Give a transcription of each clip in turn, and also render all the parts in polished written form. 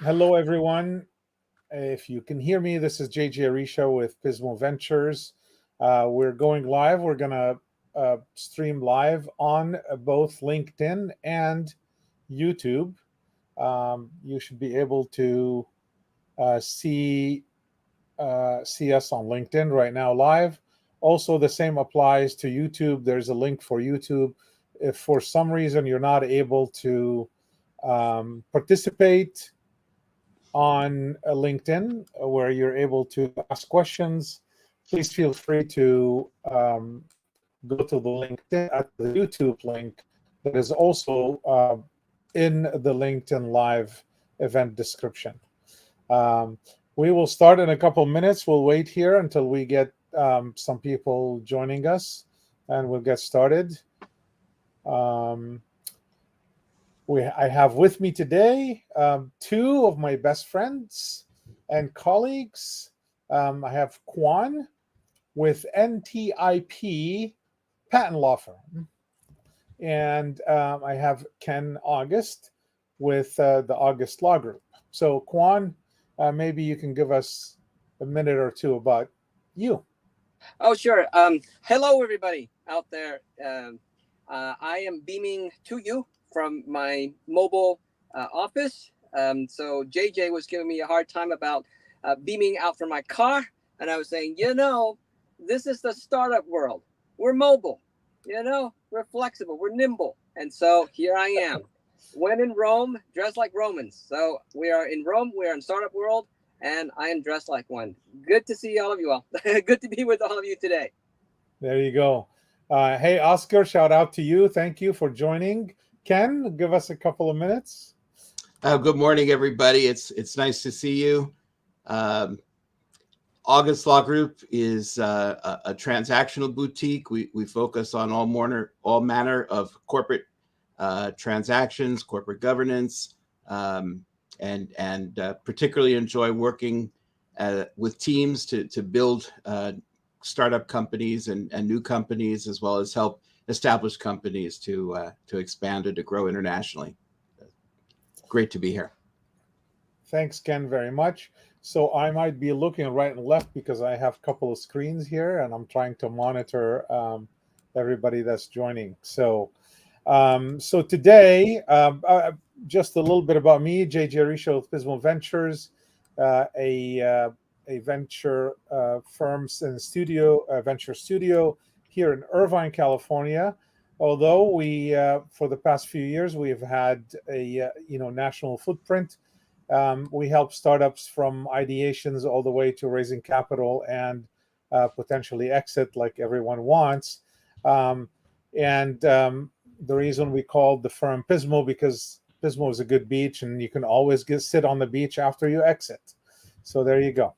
Hello, everyone. If you can hear me, this is JJ Arisha with Pismo Ventures. We're going live. We're going to stream live on both LinkedIn and YouTube. You should be able to uh, see see us on LinkedIn right now live. Also, the same applies to YouTube. There's a link for YouTube. If for some reason you're not able to participate on LinkedIn where you're able to ask questions, please feel free to go to the LinkedIn at the YouTube link that is also in the LinkedIn Live event description. Um, we will start in a couple minutes. We'll wait here until we get some people joining us, and we'll get started. Um, I have with me today two of my best friends and colleagues. I have Kwan with NTIP Patent Law Firm, and I have Ken August with the August Law Group. So, Kwan, maybe you can give us a minute or two about you. Oh, sure. Hello, everybody out there. I am beaming to you from my mobile office. So JJ was giving me a hard time about beaming out from my car, and I was saying, this is the startup world. We're mobile. We're flexible. We're nimble, and so here I am. When in Rome, dress like Romans. So we are in Rome. We are in startup world, and I am dressed like one. Good to see all of you all. Good to be with all of you today. There you go. Hey, Oscar, shout out to you. Thank you for joining. Ken, give us a couple of minutes. Good morning, everybody. It's nice to see you. Um, August Law Group is a transactional boutique. We focus on all manner of corporate transactions, corporate governance, and particularly enjoy working with teams to build startup companies and new companies, as well as help established companies to expand and to grow internationally. Great to be here. Thanks, Ken, very much. So I might be looking right and left because I have a couple of screens here and I'm trying to monitor everybody that's joining. So today, just a little bit about me, JJ Arisha with Pismo Ventures, a venture firms and studio, venture studio here in Irvine, California. Although we, for the past few years, we have had a national footprint. We help startups from ideations all the way to raising capital and potentially exit, like everyone wants. Um, and the reason we called the firm Pismo because Pismo is a good beach, and you can always sit on the beach after you exit. So there you go.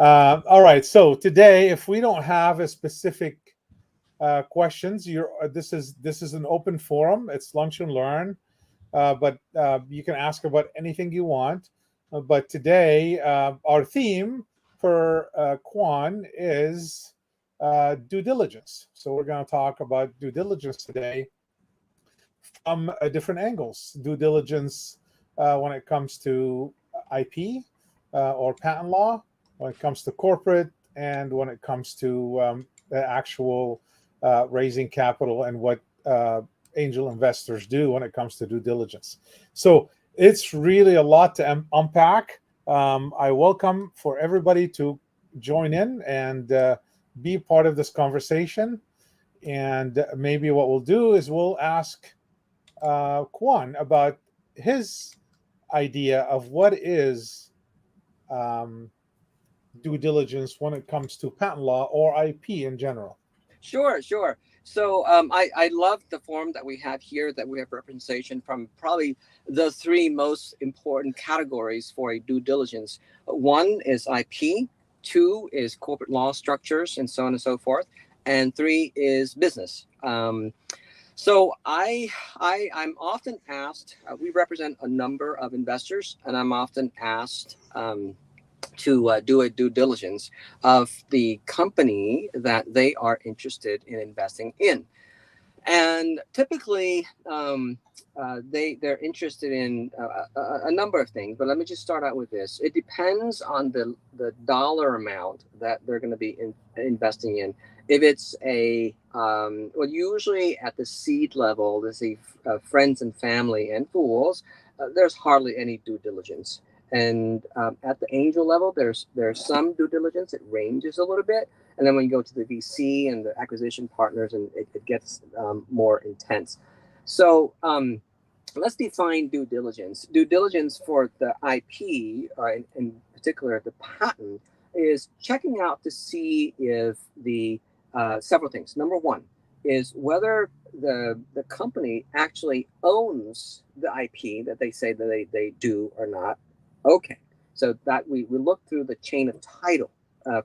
All right. So today, if we don't have a specific questions, this is an open forum. It's lunch and learn, but you can ask about anything you want. But today, our theme for Kwan is due diligence. So we're going to talk about due diligence today from different angles. Due diligence when it comes to IP or patent law, when it comes to corporate, and when it comes to the actual raising capital and what angel investors do when it comes to due diligence. So it's really a lot to unpack. I welcome for everybody to join in and be part of this conversation. And maybe what we'll do is we'll ask Kwan about his idea of what is um, due diligence when it comes to patent law or IP in general. Sure, sure. So I love the form that we have here, that we have representation from probably the three most important categories for a due diligence. One is IP, two is corporate law structures, and so on and so forth, and three is business. So I'm often asked. We represent a number of investors, and I'm often asked. To do a due diligence of the company that they are interested in investing in. And typically, they're interested in a number of things. But let me just start out with this. It depends on the dollar amount that they're going to be investing in. If it's well, usually at the seed level, the friends and family and fools, there's hardly any due diligence. And at the angel level, there's some due diligence. It ranges a little bit. And then when you go to the VC and the acquisition partners, and it gets more intense. So let's define due diligence. Due diligence for the IP, or in particular the patent, is checking out to see if the several things. Number one is whether the company actually owns the IP that they say that they do or not. Okay, so that we look through the chain of title.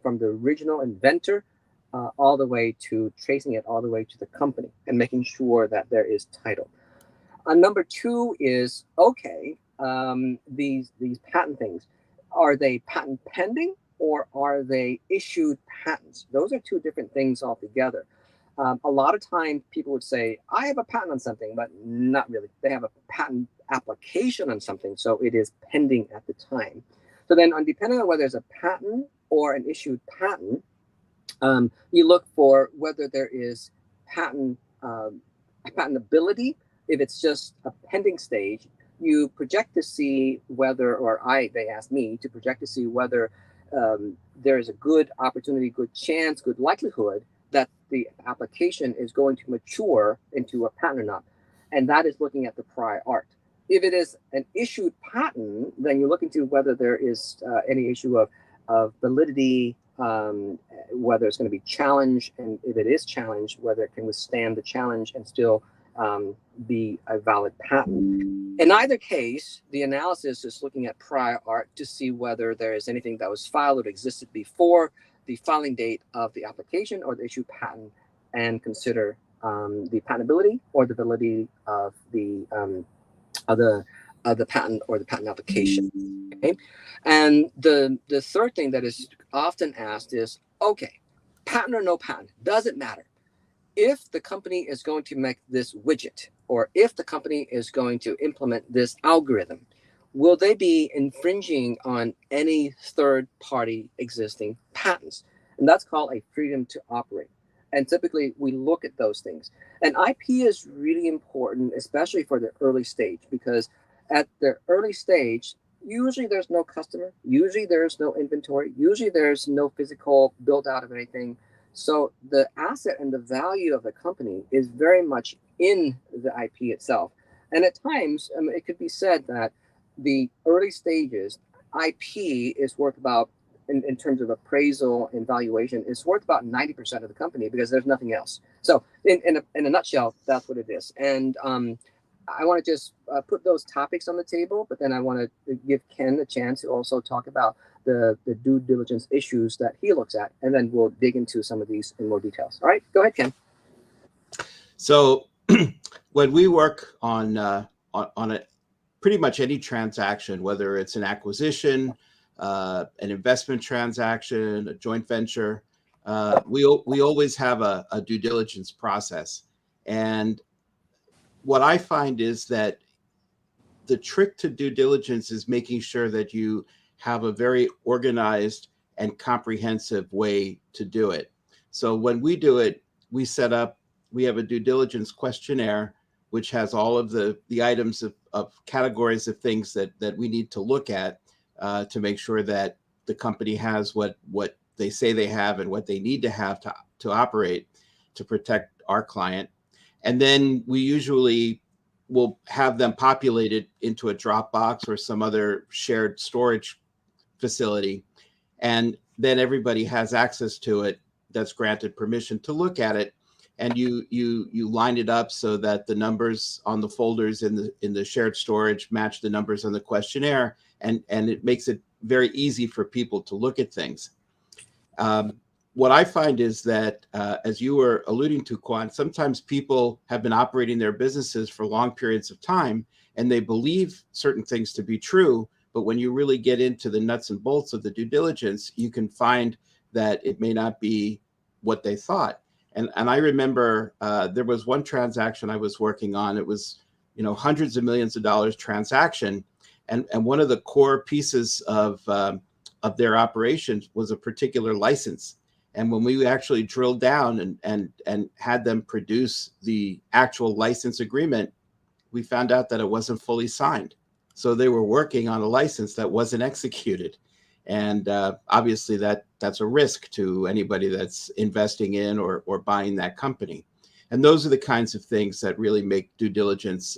From the original inventor all the way to tracing it all the way to the company and making sure that there is title. Number two is, okay, these patent things, are they patent pending or are they issued patents? Those are two different things altogether. A lot of times people would say, I have a patent on something, but not really. They have a patent application on something, so it is pending at the time. So then, depending on whether it's a patent or an issued patent, you look for whether there is patentability. If it's just a pending stage, you project to see whether, they asked me to project to see whether there is a good opportunity, good chance, good likelihood that the application is going to mature into a patent or not. And that is looking at the prior art. If it is an issued patent, then you look into whether there is any issue of validity, whether it's going to be challenged, and if it is challenged, whether it can withstand the challenge and still be a valid patent. In either case, the analysis is looking at prior art to see whether there is anything that was filed or existed before the filing date of the application or the issued patent, and consider the patentability or the validity of the patent or the patent application. Okay, and the third thing that is often asked is, okay, patent or no patent, does it matter? If the company is going to make this widget, or if the company is going to implement this algorithm, will they be infringing on any third-party existing patents? And that's called a freedom to operate. And typically we look at those things. And IP is really important, especially for the early stage, because at the early stage, usually there's no customer, usually there's no inventory, usually there's no physical build out of anything. So the asset and the value of the company is very much in the IP itself. And at times, it could be said that the early stages, IP is worth about, in terms of appraisal and valuation, is worth about 90% of the company because there's nothing else. So in a nutshell, that's what it is. And I want to just put those topics on the table, but then I want to give Ken a chance to also talk about the due diligence issues that he looks at, and then we'll dig into some of these in more details. All right, go ahead, Ken. So when we work on pretty much any transaction, whether it's an acquisition, an investment transaction, a joint venture, we always have a due diligence process. And what I find is that the trick to due diligence is making sure that you have a very organized and comprehensive way to do it. So when we do it, we have a due diligence questionnaire, which has all of the items of categories of things that we need to look at to make sure that the company has what they say they have and what they need to have to operate to protect our client. And then we usually will have them populated into a Dropbox or some other shared storage facility. And then everybody has access to it that's granted permission to look at it. And you line it up so that the numbers on the folders in the shared storage match the numbers on the questionnaire. And it makes it very easy for people to look at things. What I find is that, as you were alluding to, Quan, sometimes people have been operating their businesses for long periods of time, and they believe certain things to be true. But when you really get into the nuts and bolts of the due diligence, you can find that it may not be what they thought. And I remember there was one transaction I was working on. It was, hundreds of millions of dollars transaction, and one of the core pieces of their operations was a particular license. And when we actually drilled down and had them produce the actual license agreement, we found out that it wasn't fully signed. So they were working on a license that wasn't executed. And obviously that's a risk to anybody that's investing in or buying that company. And those are the kinds of things that really make due diligence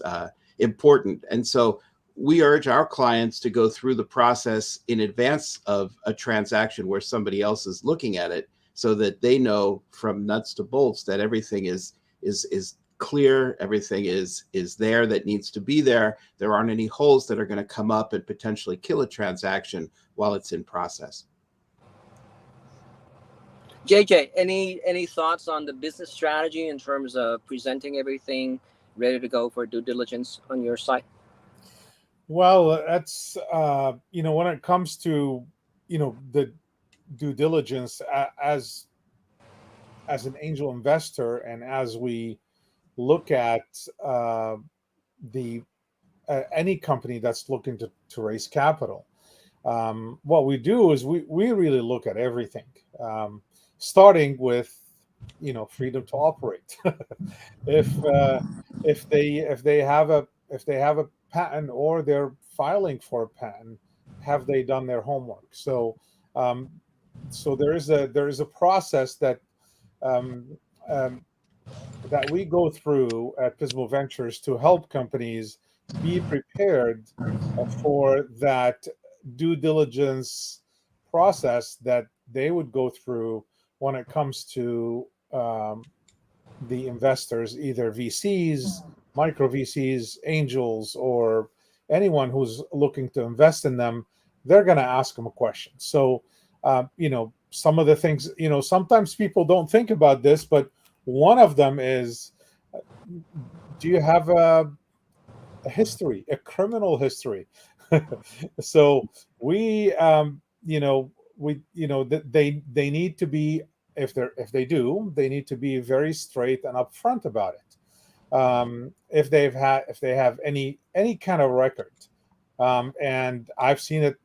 important. And so we urge our clients to go through the process in advance of a transaction where somebody else is looking at it, so that they know from nuts to bolts that everything is clear, everything is there that needs to be there. There aren't any holes that are going to come up and potentially kill a transaction while it's in process. JJ, any thoughts on the business strategy in terms of presenting everything ready to go for due diligence on your site? Well, that's when it comes to the due diligence, as an angel investor, and as we look at the any company that's looking to raise capital, what we do is we really look at everything, starting with freedom to operate. if they have a patent, or they're filing for a patent, have they done their homework? Um, so there is a process um, um, that we go through at Pismo Ventures to help companies be prepared for that due diligence process that they would go through when it comes to the investors, either VCs, micro VCs, angels, or anyone who's looking to invest in them. They're going to ask them a question. So, some of the things, sometimes people don't think about this, but one of them is, do you have a history, a criminal history? So we, they need to be, if they do, they need to be very straight and upfront about it. If they have any kind of record, and I've seen it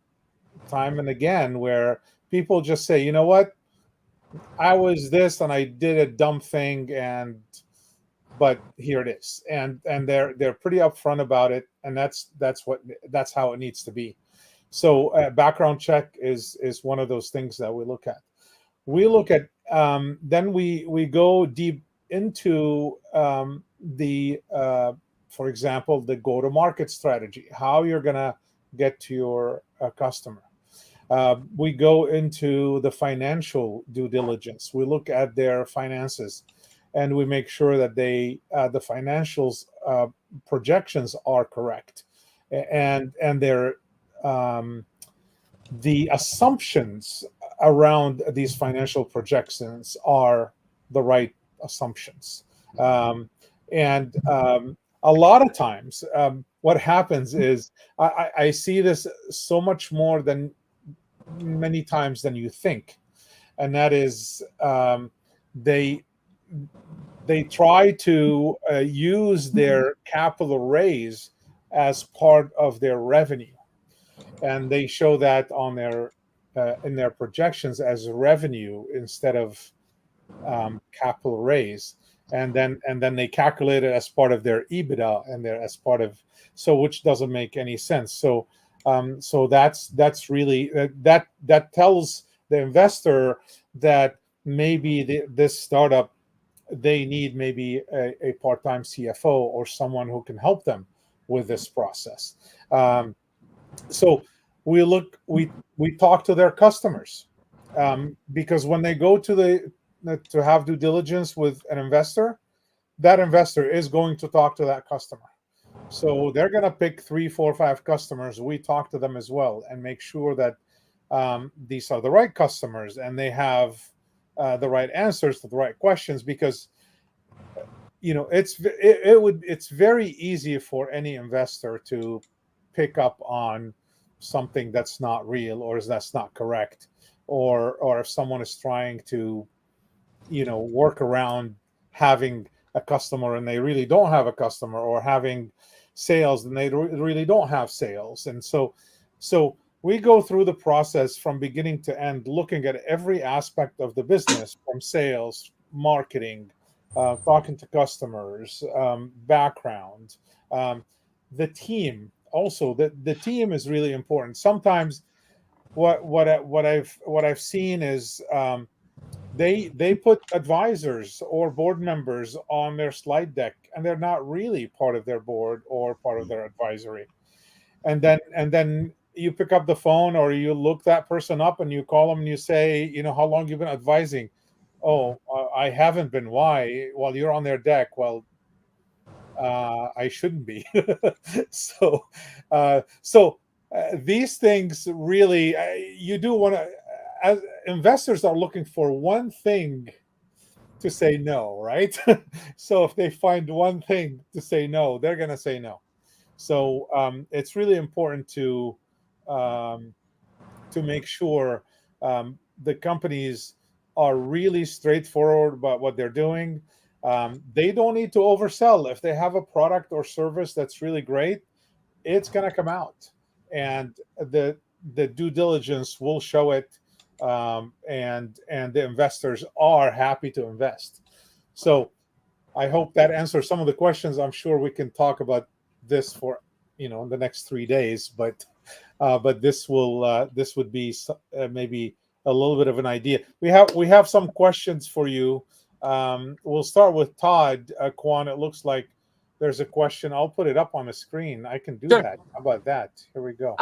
time and again where people just say, you know what, I was this and I did a dumb thing, but here it is, and they're pretty upfront about it, and that's how it needs to be. So background check is one of those things that we look at. We look at, then we go deep into for example, the go to market strategy, how you're gonna get to your customer. We go into the financial due diligence. We look at their finances, and we make sure that the financials projections are correct, and their the assumptions around these financial projections are the right assumptions. And a lot of times, what happens is, I see this so much more than many times than you think, and that is, they try to use their capital raise as part of their revenue, and they show that on their in their projections as revenue instead of capital raise, and then they calculate it as part of their EBITDA, and they're as part of, so which doesn't make any sense. So that's really that tells the investor that maybe this startup, they need maybe a part-time CFO or someone who can help them with this process. So we talk to their customers, because when they go to have due diligence with an investor, that investor is going to talk to that customer. So they're going to pick 3, 4, 5 customers. We talk to them as well and make sure that these are the right customers, and they have the right answers to the right questions, because it's very easy for any investor to pick up on something that's not real, or that's not correct, or if someone is trying to work around having a customer and they really don't have a customer, or having sales and they really don't have sales. And so we go through the process from beginning to end, looking at every aspect of the business, from sales, marketing, talking to customers, background, um, the team. Also, the team is really important. Sometimes what I've seen is, they put advisors or board members on their slide deck, and they're not really part of their board or part of their advisory. And then you pick up the phone, or you look that person up and you call them and you say, how long you've been advising. Oh, I haven't been. Why? Well, you're on their deck. Well, I shouldn't be. These things really, you do want to, as investors are looking for one thing to say no, right? So if they find one thing to say no, they're going to say no. So it's really important um, to make sure the companies are really straightforward about what they're doing. They don't need to oversell. If they have a product or service that's really great, it's going to come out, and the due diligence will show it, and the investors are happy to invest. So I hope that answers some of the questions. I'm sure we can talk about this for the next 3 days, but this would be maybe a little bit of an idea. We have some questions for you. We'll start with Todd. Kwan, it looks like there's a question. I'll put it up on the screen. I can do Sure. that. How about that? Here we go.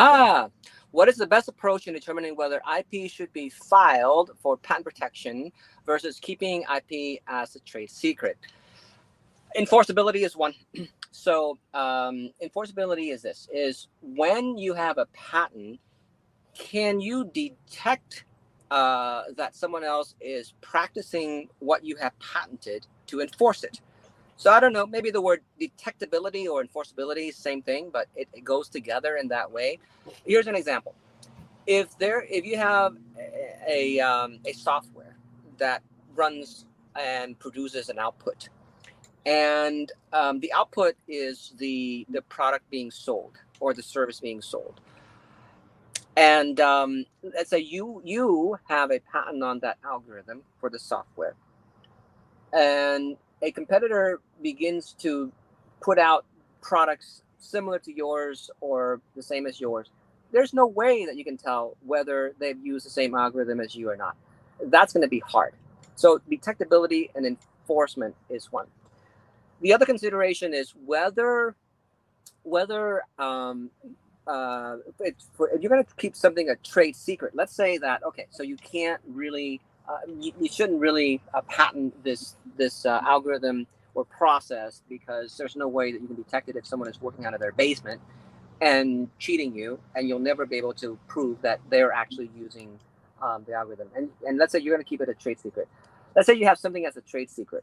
What is the best approach in determining whether IP should be filed for patent protection versus keeping IP as a trade secret? Enforceability is one. So enforceability is this: is when you have a patent, can you detect that someone else is practicing what you have patented to enforce it? So I don't know, maybe the word detectability or enforceability, same thing, but it goes together in that way. Here's an example. If you have a software that runs and produces an output, and the output is the product being sold or the service being sold, and let's say you have a patent on that algorithm for the software, and a competitor begins to put out products similar to yours or the same as yours, there's no way that you can tell whether they've used the same algorithm as you or not. That's going to be hard. So detectability and enforcement is one. The other consideration is whether if you're going to keep something a trade secret. Let's say that, okay, so you can't really you shouldn't really patent this algorithm or process, because there's no way that you can detect it if someone is working out of their basement and cheating you, and you'll never be able to prove that they're actually using the algorithm. And let's say you're going to keep it a trade secret. Let's say you have something as a trade secret.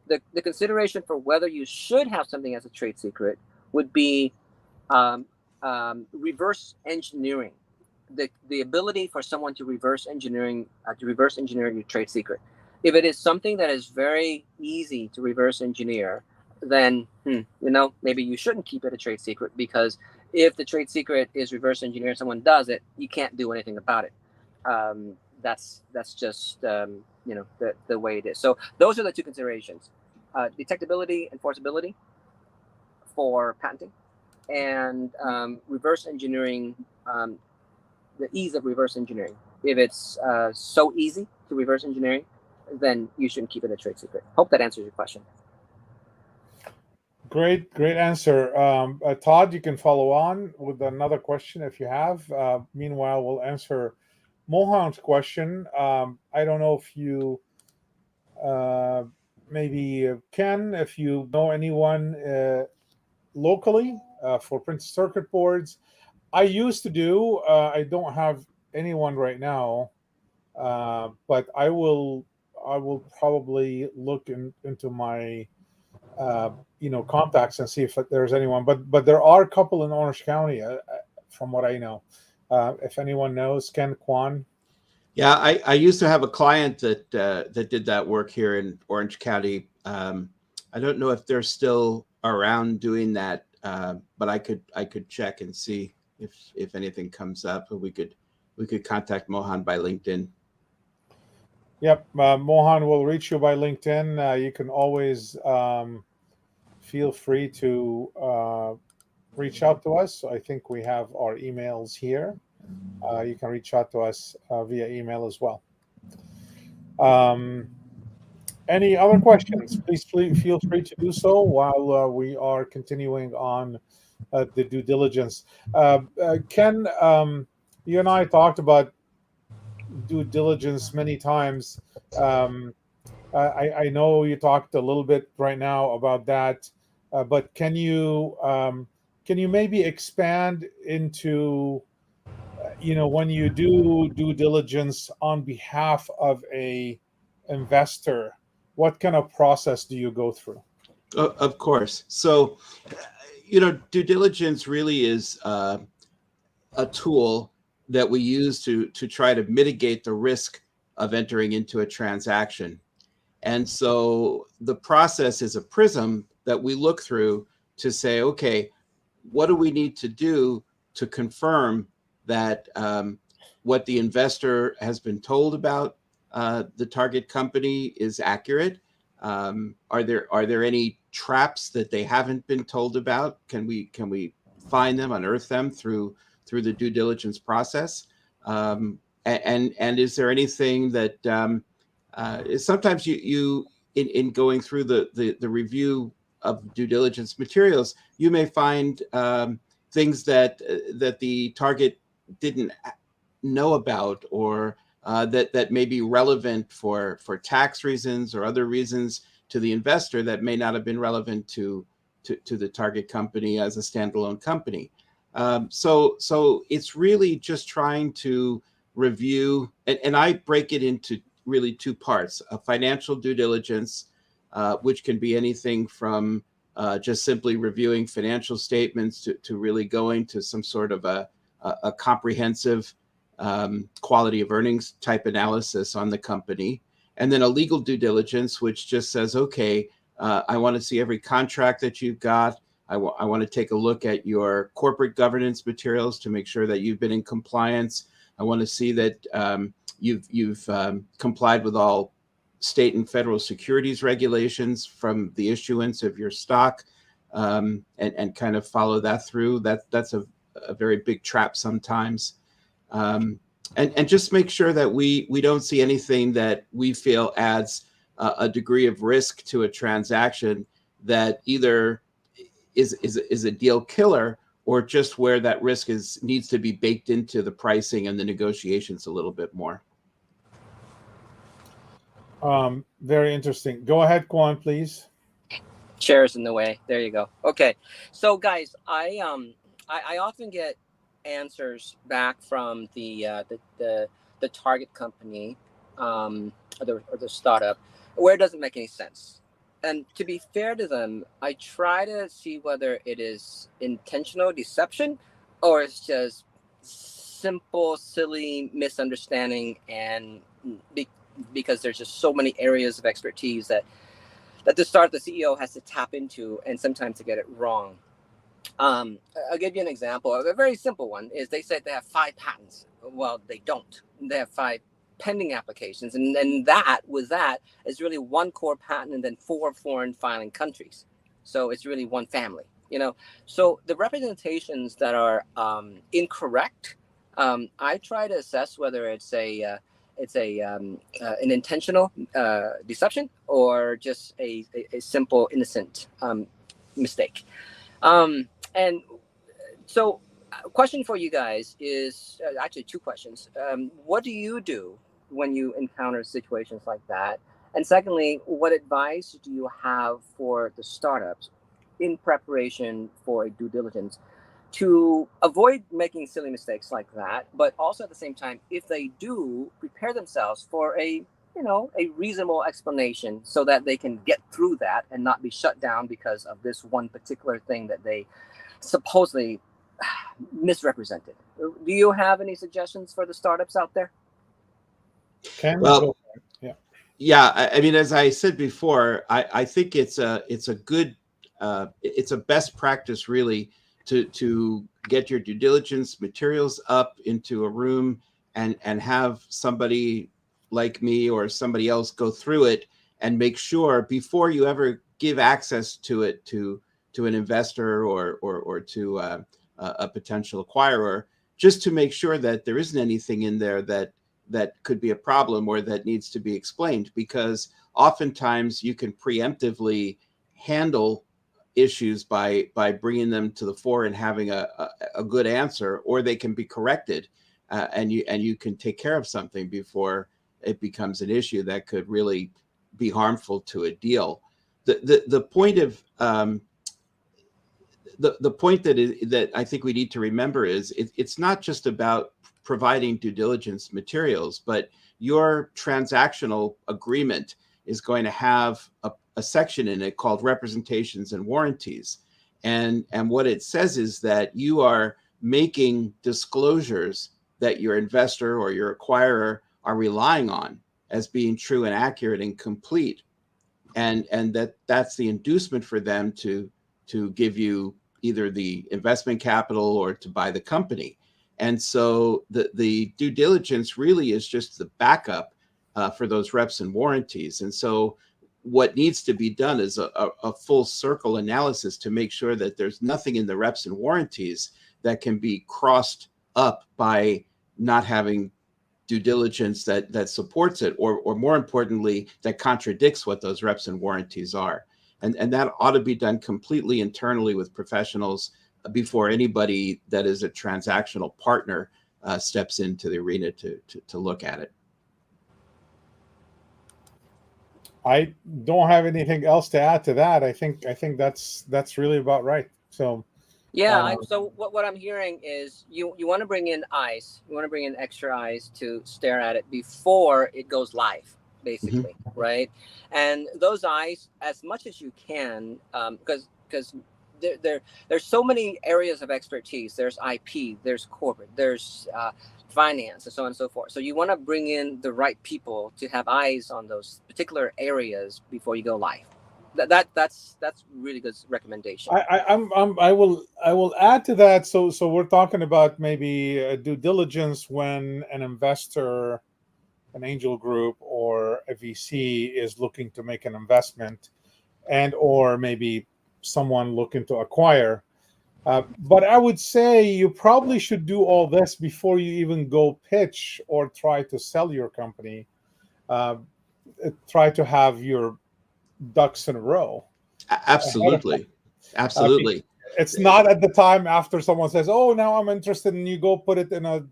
The consideration for whether you should have something as a trade secret would be um, reverse engineering, the ability for someone to reverse engineer your trade secret. If it is something that is very easy to reverse engineer, then maybe you shouldn't keep it a trade secret, because if the trade secret is reverse engineered, someone does it, you can't do anything about it. That's just the way it is. So those are the two considerations: detectability, enforceability for patenting, and reverse engineering, the ease of reverse engineering. If it's so easy to reverse engineering, then you shouldn't keep it a trade secret. Hope that answers your question. Great answer. Todd, you can follow on with another question if you have. Meanwhile, we'll answer Mohan's question. I don't know if you, uh, maybe Ken, if you know anyone locally for printed circuit boards. I used to do. I don't have anyone right now, but I will probably look into my contacts and see if there's anyone. But there are a couple in Orange County, from what I know. If anyone knows, Ken Kwan. Yeah, I used to have a client that that did that work here in Orange County. I don't know if they're still around doing that, but I could check and see if anything comes up. We could contact Mohan by LinkedIn. Yep, Mohan will reach you by LinkedIn. You can always feel free to reach out to us. I think we have our emails here. You can reach out to us via email as well. Um, any other questions? Please feel free to do so while we are continuing on the due diligence. Ken, you and I talked about due diligence many times. Um, I know you talked a little bit right now about that, but can you maybe expand into when you do due diligence on behalf of a investor, what kind of process do you go through? Of course. So, due diligence really is a tool that we use to try to mitigate the risk of entering into a transaction. And so the process is a prism that we look through to say, okay, what do we need to do to confirm that what the investor has been told about the target company is accurate? Are there any traps that they haven't been told about? Can we find them, unearth them through the due diligence process? And is there anything that sometimes you in going through the review of due diligence materials, you may find things that the target didn't know about, or that may be relevant for tax reasons or other reasons to the investor that may not have been relevant to the target company as a standalone company. So it's really just trying to review, and I break it into really two parts: a financial due diligence, which can be anything from just simply reviewing financial statements to really going to some sort of a comprehensive quality of earnings type analysis on the company. And then a legal due diligence, which just says, okay, I want to see every contract that you've got. I want to take a look at your corporate governance materials to make sure that you've been in compliance. I want to see that you've complied with all state and federal securities regulations from the issuance of your stock, and kind of follow that through. That's a very big trap sometimes. And just make sure that we don't see anything that we feel adds a degree of risk to a transaction that either is a deal killer, or just where that risk needs to be baked into the pricing and the negotiations a little bit more. Very interesting. Go ahead, Kwan, please. Chairs in the way. There you go. Okay, so guys, I often get answers back from the target company, or the startup, where it doesn't make any sense. And to be fair to them, I try to see whether it is intentional deception or it's just simple, silly misunderstanding, and because there's just so many areas of expertise that the start the CEO has to tap into, and sometimes to get it wrong. I'll give you an example. A very simple one is they said they have 5 patents. Well, they don't. They have 5 pending applications, and then that is really 1 core patent and then 4 foreign filing countries. So it's really 1 family. So the representations that are incorrect, I try to assess whether it's an intentional deception or just a simple innocent mistake. And so question for you guys is actually 2 questions. What do you do when you encounter situations like that? And secondly, what advice do you have for the startups in preparation for a due diligence to avoid making silly mistakes like that, but also at the same time, if they do, prepare themselves for a reasonable explanation so that they can get through that and not be shut down because of this one particular thing that they supposedly misrepresented? Do you have any suggestions for the startups out there? Ken, Well, go for it. Yeah. yeah, I mean, as I said before, I think it's a good it's a best practice really to get your due diligence materials up into a room and have somebody like me or somebody else go through it and make sure before you ever give access to it to an investor or to a potential acquirer, just to make sure that there isn't anything in there that could be a problem or that needs to be explained, because oftentimes you can preemptively handle issues by bringing them to the fore and having a good answer, or they can be corrected, and you can take care of something before it becomes an issue that could really be harmful to a deal. The point of the point that I think we need to remember is it's not just about providing due diligence materials, but your transactional agreement is going to have a section in it called representations and warranties. And what it says is that you are making disclosures that your investor or your acquirer are relying on as being true and accurate and complete. And that's the inducement for them to give you either the investment capital or to buy the company. And so the due diligence really is just the backup for those reps and warranties. And so what needs to be done is a full circle analysis to make sure that there's nothing in the reps and warranties that can be crossed up by not having due diligence that supports it, or more importantly, that contradicts what those reps and warranties are. And that ought to be done completely internally with professionals before anybody that is a transactional partner steps into the arena to look at it. I don't have anything else to add to that. I think that's really about right. So Yeah. uh, So what I'm hearing is you want to bring in eyes. You want to bring in extra eyes to stare at it before it goes live, Mhm. basically, right? And those eyes, as much as you can, because there's so many areas of expertise. There's IP, there's corporate, there's finance, and so on and so forth. So you want to bring in the right people to have eyes on those particular areas before you go live. That's really good recommendation. I will add to that. So we're talking about maybe due diligence when an investor, an angel group, or a VC is looking to make an investment, and or maybe someone looking to acquire. But I would say you probably should do all this before you even go pitch or try to sell your company. Uh, Try to have your ducks in a row ahead of time. Absolutely. Absolutely. It's not at the time after someone says, "Oh, now I'm interested," and you go put it in a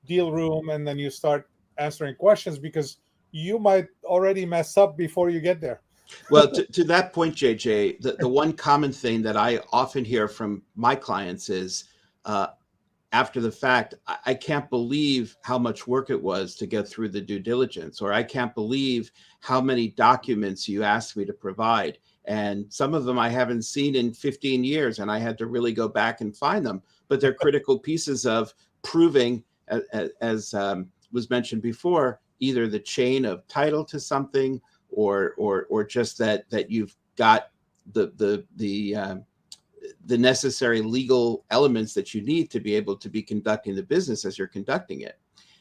deal room and then you start answering questions, because you might already mess up before you get there. Well, to that point, JJ, the one common thing that I often hear from my clients is uh, after the fact, I can't believe how much work it was to get through the due diligence, or I can't believe how many documents you asked me to provide. And some of them I haven't seen in 15 years, and I had to really go back and find them. But they're critical pieces of proving, as was mentioned before, either the chain of title to something, or just that you've got the necessary legal elements that you need to be able to be conducting the business as you're conducting it.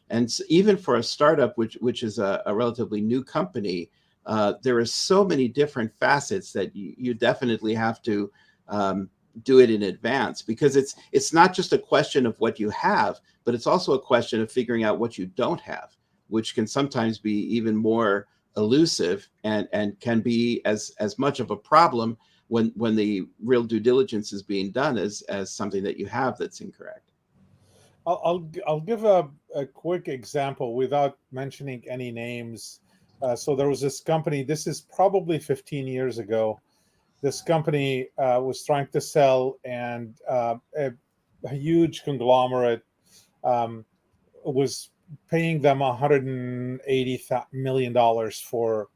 And so even for a startup, which is a relatively new company, there are so many different facets that you definitely have to do it in advance, because it's not just a question of what you have, but it's also a question of figuring out what you don't have, which can sometimes be even more elusive and can be as much of a problem when the real due diligence is being done as something that you have that's incorrect. I'll give a quick example without mentioning any names. So there was this company. This is probably 15 years ago. This company was trying to sell, and a huge conglomerate was paying them $180 million for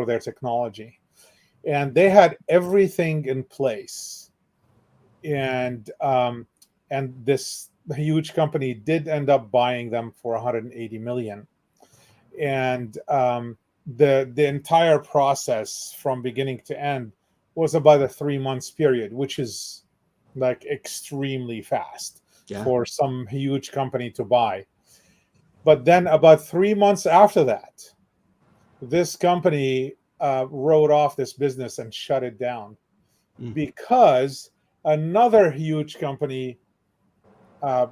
their technology, and they had everything in place. And this huge company did end up buying them for 180 million. and the entire process from beginning to end was about a 3 months period, which is like extremely fast Yeah. for some huge company to buy. But then about 3 months after that, this company wrote off this business and shut it down Mm. because another huge company uh,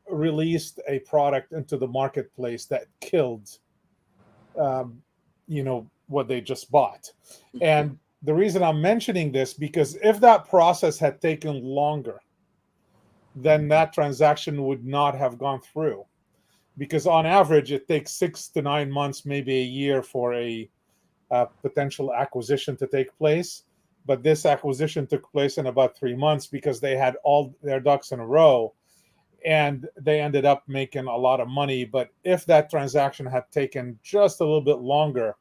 released a product into the marketplace that killed, um, what they just bought. And the reason I'm mentioning this, because if that process had taken longer, then that transaction would not have gone through. Because on average, it takes 6 to 9 months, maybe a year, for a potential acquisition to take place. But this acquisition took place in about 3 months because they had all their ducks in a row, and they ended up making a lot of money. But if that transaction had taken just a little bit longer,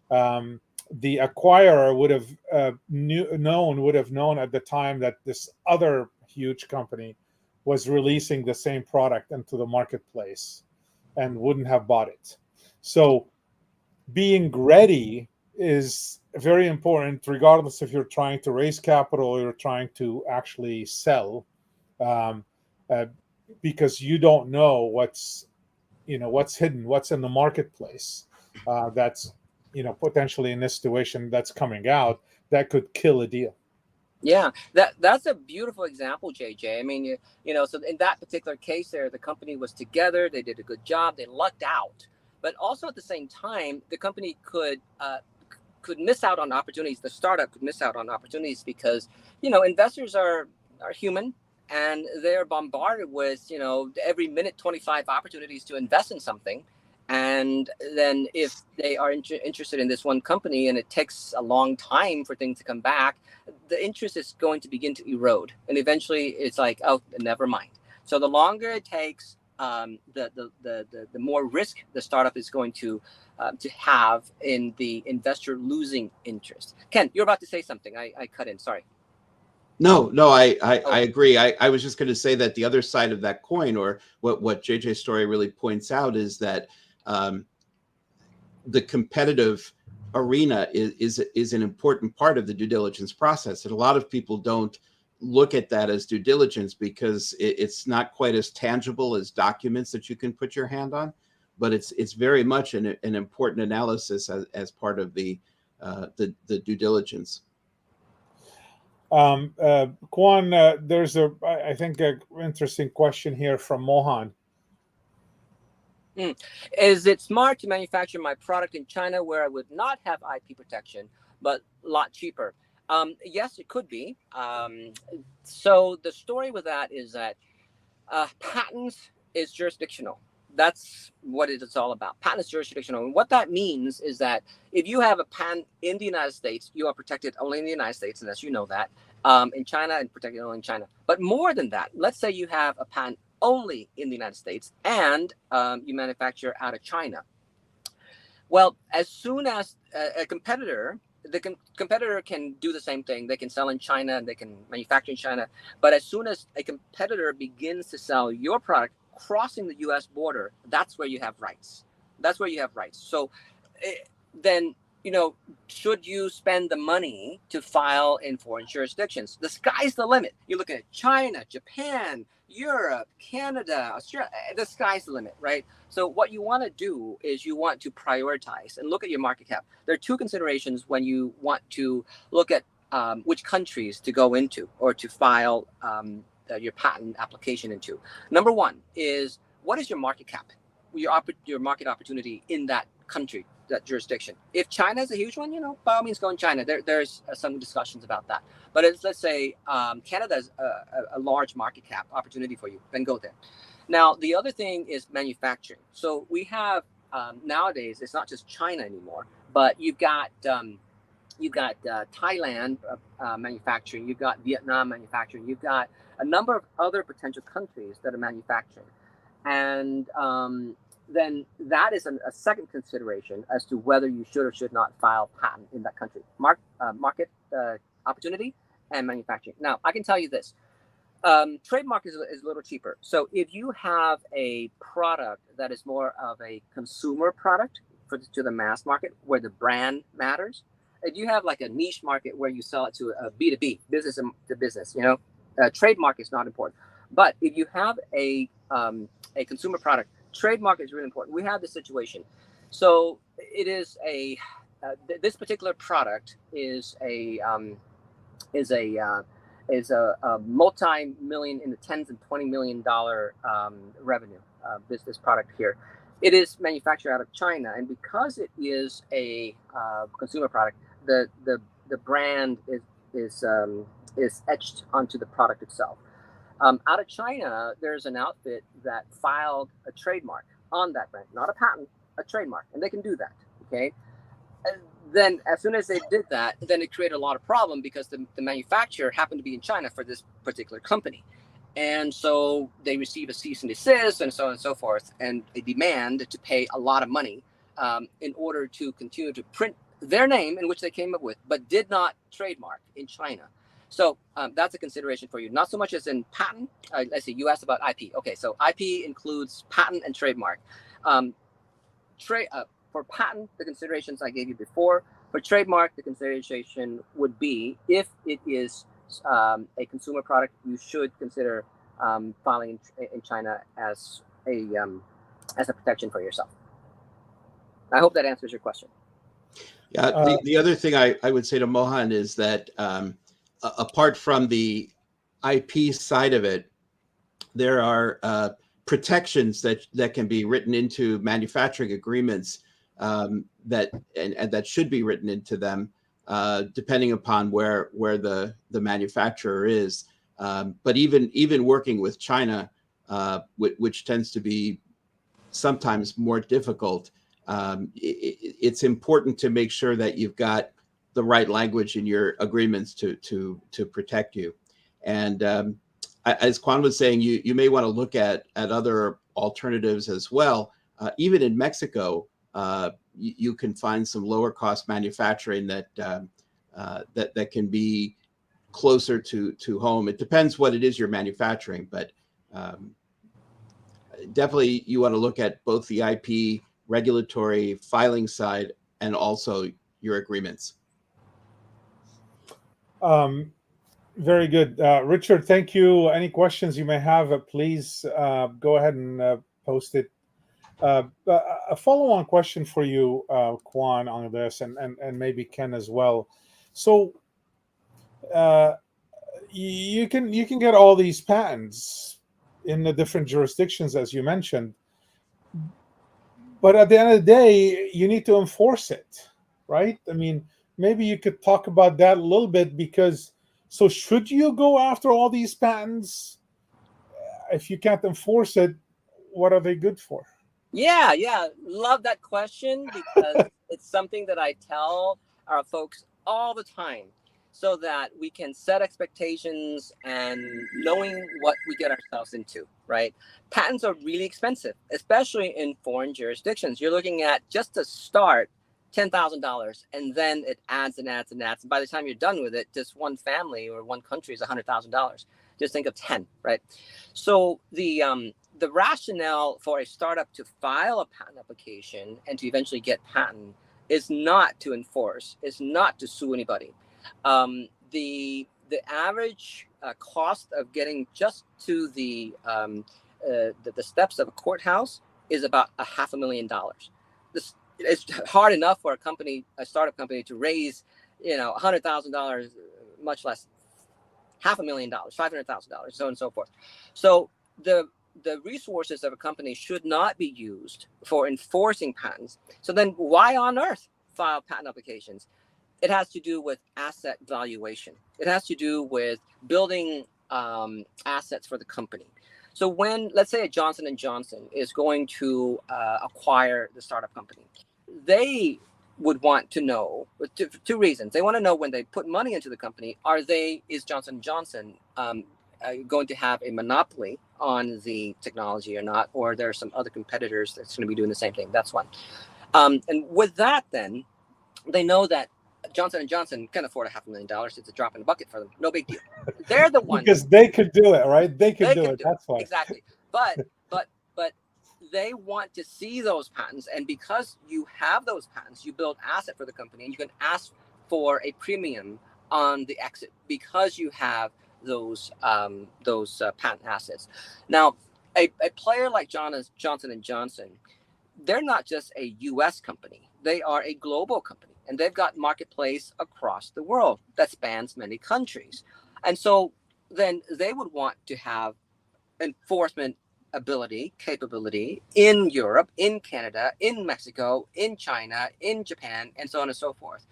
um, the acquirer would have known at the time that this other huge company was releasing the same product into the marketplace and wouldn't have bought it. So being ready is very important, regardless if you're trying to raise capital or you're trying to actually sell, um, uh, because you don't know what's hidden, what's in the marketplace, that's potentially in this situation that's coming out that could kill a deal. Yeah, that's a beautiful example, JJ. I mean, so in that particular case, there, the company was together, they did a good job, they lucked out, but also at the same time, the company could miss out on opportunities. The startup could miss out on opportunities because investors are human, and they're bombarded with every minute 25 opportunities to invest in something. And then if they are interested in this one company and it takes a long time for things to come back, the interest is going to begin to erode, and eventually it's like, oh, never mind. So the longer it takes, the more risk the startup is going to have in the investor losing interest. Ken, you're about to say something. I cut in. Sorry. No, I Oh, agree. I was just going to say that the other side of that coin, or what JJ's story really points out, is that um, the competitive arena is an important part of the due diligence process. And a lot of people don't look at that as due diligence because it's not quite as tangible as documents that you can put your hand on, but it's very much an important analysis as part of the due diligence. Kwan, there's I think, an interesting question here from Mohan. Is it smart to manufacture my product in China where I would not have IP protection, but a lot cheaper? Yes, it could be. So the story with that is that patents is jurisdictional. That's what it is all about. Patent is jurisdictional. And what that means is that if you have a patent in the United States, you are protected only in the United States, and as you know that. In China, and protected only in China. But more than that, let's say you have a patent only in the United States and you manufacture out of China. Well, as soon as a competitor, competitor can do the same thing. They can sell in China and they can manufacture in China. But as soon as a competitor begins to sell your product crossing the U.S. border, that's where you have rights. That's where you have rights. So then, should you spend the money to file in foreign jurisdictions? The sky's the limit. You're looking at China, Japan, Europe, Canada, Australia. The sky's the limit, right? So what you want to do is you want to prioritize and look at your market cap. There are two considerations when you want to look at which countries to go into or to file your patent application into. Number one is, what is your market cap, your market opportunity in that country, that jurisdiction. If China is a huge one, by all means go in China. There's some discussions about that. But let's say Canada is a large market cap opportunity for you, then go there. Now, the other thing is manufacturing. So we have nowadays, it's not just China anymore, but you've got Thailand manufacturing, you've got Vietnam manufacturing, you've got a number of other potential countries that are manufacturing. And then that is a second consideration as to whether you should or should not file patent in that country. Market opportunity and manufacturing. Now, I can tell you this. Trademark is a little cheaper. So if you have a product that is more of a consumer product, to the mass market where the brand matters. If you have like a niche market where you sell it to a B2B, business to business, trademark is not important. But if you have a consumer product, trademark is really important. We have this situation. So it is this particular product is a multi-million, in the tens and $20 million revenue. This product here, it is manufactured out of China, and because it is a consumer product, the brand is etched onto the product itself. Out of China, there's an outfit that filed a trademark on that brand, not a patent, a trademark, and they can do that. Okay. And then as soon as they did that, then it created a lot of problem because the manufacturer happened to be in China for this particular company. And so they receive a cease and desist and so on and so forth, and a demand to pay a lot of money in order to continue to print their name, in which they came up with, but did not trademark in China. So that's a consideration for you. Not so much as in patent. Let's see, you asked about IP. Okay, so IP includes patent and trademark. For patent, the considerations I gave you before. For trademark, the consideration would be if it is a consumer product, you should consider filing in China as a protection for yourself. I hope that answers your question. Yeah, the other thing I would say to Mohan is that apart from the IP side of it, there are protections that can be written into manufacturing agreements that should be written into them, depending upon where the manufacturer is. But even working with China, which tends to be sometimes more difficult, it's important to make sure that you've got the right language in your agreements to protect you. And as Quan was saying, you may want to look at other alternatives as well. Even in Mexico, you can find some lower cost manufacturing that can be closer to home. It depends what it is you're manufacturing, but definitely you want to look at both the IP regulatory filing side and also your agreements. Very good. Richard, thank you. Any questions you may have, please go ahead and post it. A follow-on question for you, Quan, on this, and maybe Ken as well. So you can get all these patents in the different jurisdictions, as you mentioned, but at the end of the day, you need to enforce it, right? I mean, maybe you could talk about that a little bit, because so should you go after all these patents if you can't enforce it? What are they good for? Yeah, love that question, because it's something that I tell our folks all the time, so that we can set expectations and knowing what we get ourselves into, right? Patents are really expensive, especially in foreign jurisdictions. You're looking at, just to start, $10,000, and then it adds and adds and adds. And by the time you're done with it, just one family or one country is $100,000. Just think of 10, right? So the rationale for a startup to file a patent application and to eventually get patent is not to enforce, is not to sue anybody. The average cost of getting just to the steps of a courthouse is about $500,000. It's hard enough for a startup company, to raise, $100,000, much less $500,000, $500,000, so on and so forth. So the resources of a company should not be used for enforcing patents. So then why on earth file patent applications? It has to do with asset valuation. It has to do with building assets for the company. So when, let's say, a Johnson & Johnson is going to acquire the startup company, they would want to know, two reasons. They want to know, when they put money into the company, is Johnson & Johnson going to have a monopoly on the technology or not, or there are some other competitors that's going to be doing the same thing. That's one. And with that, then, they know that Johnson & Johnson can afford $500,000. It's a drop in the bucket for them. No big deal. They're the ones. Because they could do it, right? They could do it. That's why. Exactly. But they want to see those patents. And because you have those patents, you build asset for the company, and you can ask for a premium on the exit because you have those patent assets. Now, a player like Johnson & Johnson, they're not just a U.S. company. They are a global company, and they've got marketplace across the world that spans many countries. And so then they would want to have enforcement capability in Europe, in Canada, in Mexico, in China, in Japan, and so on and so forth.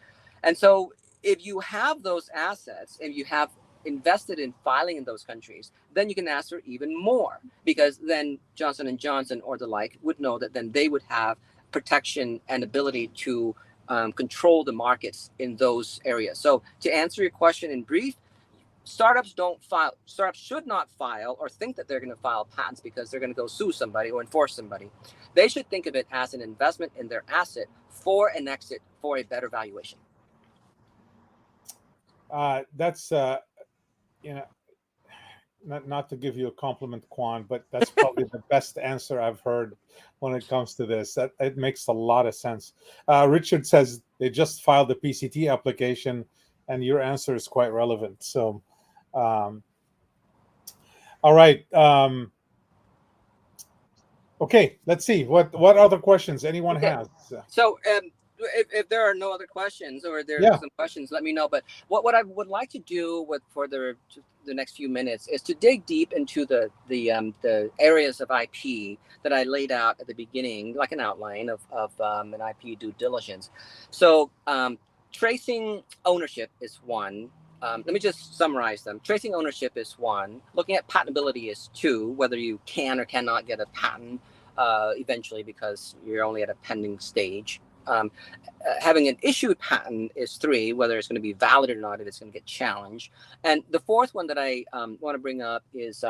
And so if you have those assets and you have invested in filing in those countries, then you can ask for even more, because then Johnson & Johnson or the like would know that then they would have protection and ability to control the markets in those areas. So to answer your question in brief, startups should not file or think that they're going to file patents because they're going to go sue somebody or enforce somebody. They should think of it as an investment in their asset for an exit for a better valuation. That's not to give you a compliment, Quan, but that's probably the best answer I've heard when it comes to this. That it makes a lot of sense. Richard says they just filed the PCT application, and your answer is quite relevant. So, all right. Okay, let's see what other questions anyone has. So if there are no other questions, or there are some questions, let me know. But what I would like to do for the next few minutes is to dig deep into the areas of IP that I laid out at the beginning, like an outline of an IP due diligence. So tracing ownership is one. Let me just summarize them. Tracing ownership is one. Looking at patentability is two, whether you can or cannot get a patent eventually because you're only at a pending stage. Having an issued patent is three, whether it's going to be valid or not, if it's going to get challenged. And the fourth one that I want to bring up is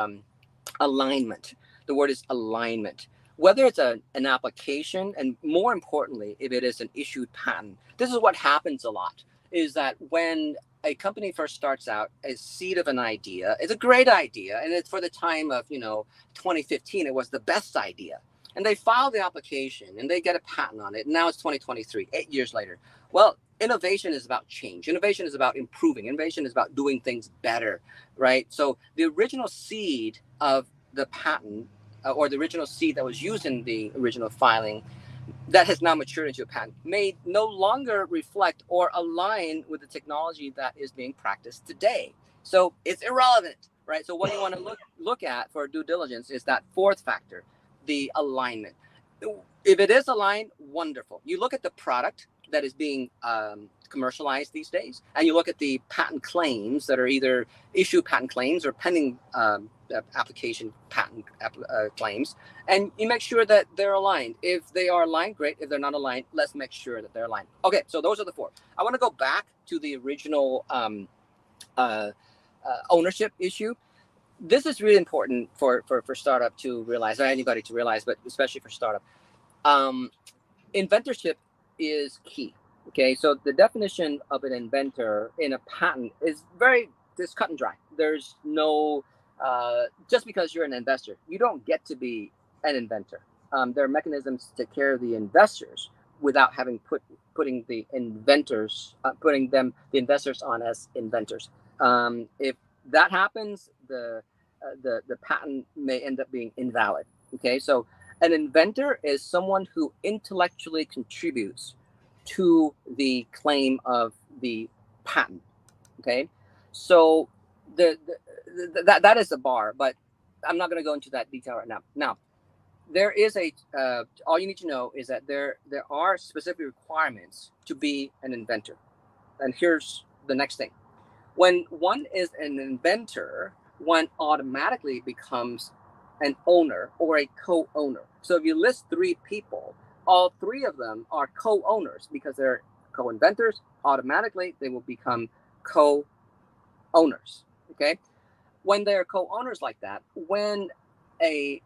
alignment. The word is alignment. Whether it's an application, and more importantly, if it is an issued patent. This is what happens a lot, is that when a company first starts out, a seed of an idea, it's a great idea, and it's for the time of 2015, it was the best idea. And they file the application and they get a patent on it. And now it's 2023, 8 years later. Well, innovation is about change. Innovation is about improving. Innovation is about doing things better, right? So the original seed of the patent or the original seed that was used in the original filing that has now matured into a patent may no longer reflect or align with the technology that is being practiced today. So it's irrelevant, right? So what you want to look at for due diligence is that fourth factor, the alignment. If it is aligned, wonderful. You look at the product that is being commercialized these days, and you look at the patent claims that are either issued patent claims or pending application patent claims, and you make sure that they're aligned. If they are aligned, great. If they're not aligned, let's make sure that they're aligned. Okay, so those are the four. I want to go back to the original ownership issue. This is really important for startup to realize, or anybody to realize, but especially for startup. Inventorship is key. Okay, so the definition of an inventor in a patent is just cut and dry. There's no, just because you're an investor, you don't get to be an inventor. There are mechanisms to take care of the investors without having putting the investors on as inventors. If that happens, the patent may end up being invalid. Okay, so an inventor is someone who intellectually contributes to the claim of the patent. Okay, so that is the bar, but I'm not going to go into that detail right now. Now, there is all you need to know is that there are specific requirements to be an inventor. And here's the next thing. When one is an inventor, one automatically becomes an owner or a co-owner. So if you list three people, all three of them are co-owners because they're co-inventors. Automatically, they will become co-owners. Okay, when they're co-owners like that, when a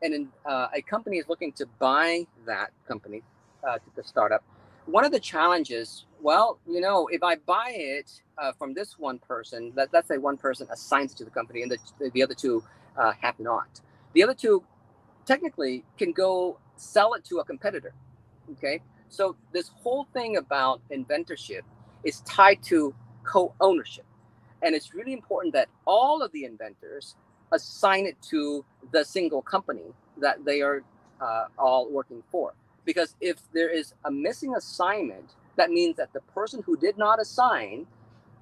company is looking to buy that company, the startup, one of the challenges, well, if I buy it from this one person, let's say one person assigns it to the company and the other two have not. The other two technically can go sell it to a competitor. Okay, so this whole thing about inventorship is tied to co-ownership, and it's really important that all of the inventors assign it to the single company that they are all working for. Because if there is a missing assignment, that means that the person who did not assign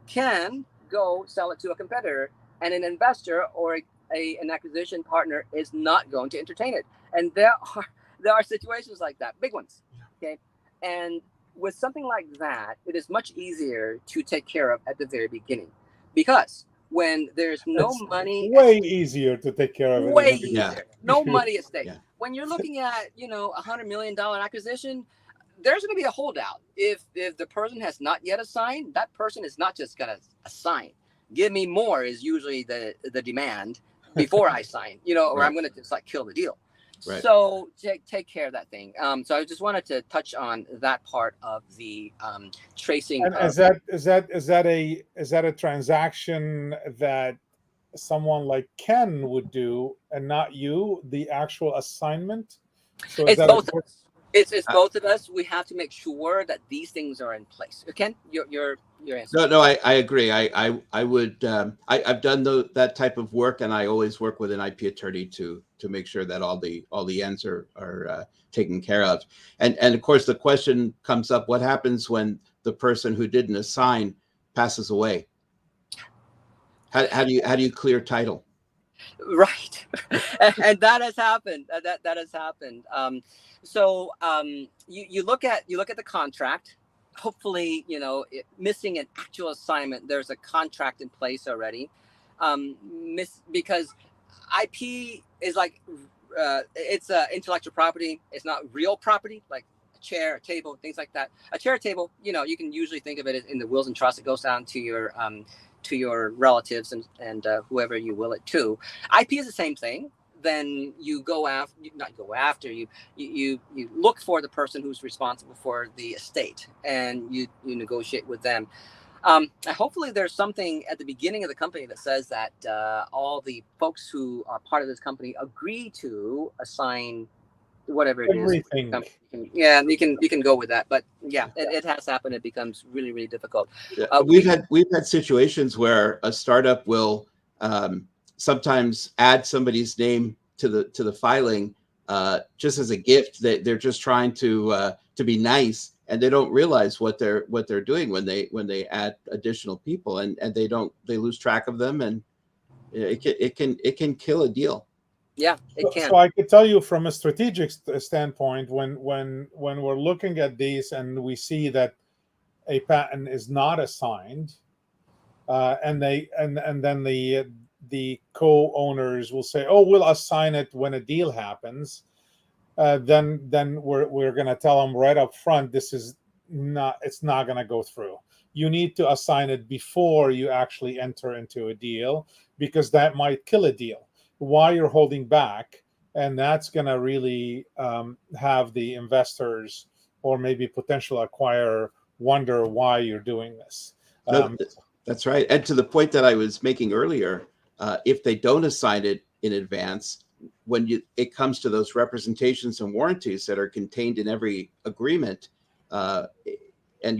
can go sell it to a competitor, and an investor or an acquisition partner is not going to entertain it. And there are situations like that, big ones. Okay, and with something like that, it is much easier to take care of at the very beginning, because when there's no It's money at way stake, easier to take care of it in way the beginning. Yeah. easier, no money at stake. Yeah. When you're looking at $100 million acquisition, there's going to be a holdout. If the person has not yet assigned, that person is not just going to assign. Give me more is usually the demand before I sign, or Right. I'm going to just like kill the deal. Right. So take care of that thing. So I just wanted to touch on that part of the tracing. And Of, is that a transaction that someone like Ken would do and not you, the actual assignment? So is it's that a both of us. It's Uh, both of us. We have to make sure that these things are in place. Ken, your answer. No, no, I agree. I would I've done that type of work, and I always work with an IP attorney to make sure that all the ends are taken care of. And of course, the question comes up: what happens when the person who didn't assign passes away? How do you clear title? Right. And that has happened. That has happened. You look at the contract. Hopefully, missing an actual assignment, there's a contract in place already. Because IP is like it's intellectual property. It's not real property like a chair, a table, things like that. A chair, table, you can usually think of it as in the wills and trusts. It goes down to your relatives and whoever you will it to. IP is the same thing. Then you go after, not go after, you look for the person who's responsible for the estate, and you negotiate with them. Hopefully there's something at the beginning of the company that says that all the folks who are part of this company agree to assign whatever it is. everything? Yeah, you can go with that, but yeah, it has happened. It becomes really, really difficult. We've had situations where a startup will sometimes add somebody's name to the filing just as a gift. They're just trying to be nice, and they don't realize what they're doing when they add additional people, and they lose track of them, and it can kill a deal. Yeah, it can. So I could tell you from a strategic standpoint, when we're looking at these and we see that a patent is not assigned, and then the co-owners will say, "Oh, we'll assign it when a deal happens." Then we're going to tell them right up front, it's not going to go through. You need to assign it before you actually enter into a deal, because that might kill a deal while you're holding back, and that's going to really have the investors or maybe potential acquirer wonder why you're doing this. No, that's right. And to the point that I was making earlier, if they don't assign it in advance, when it comes to those representations and warranties that are contained in every agreement, and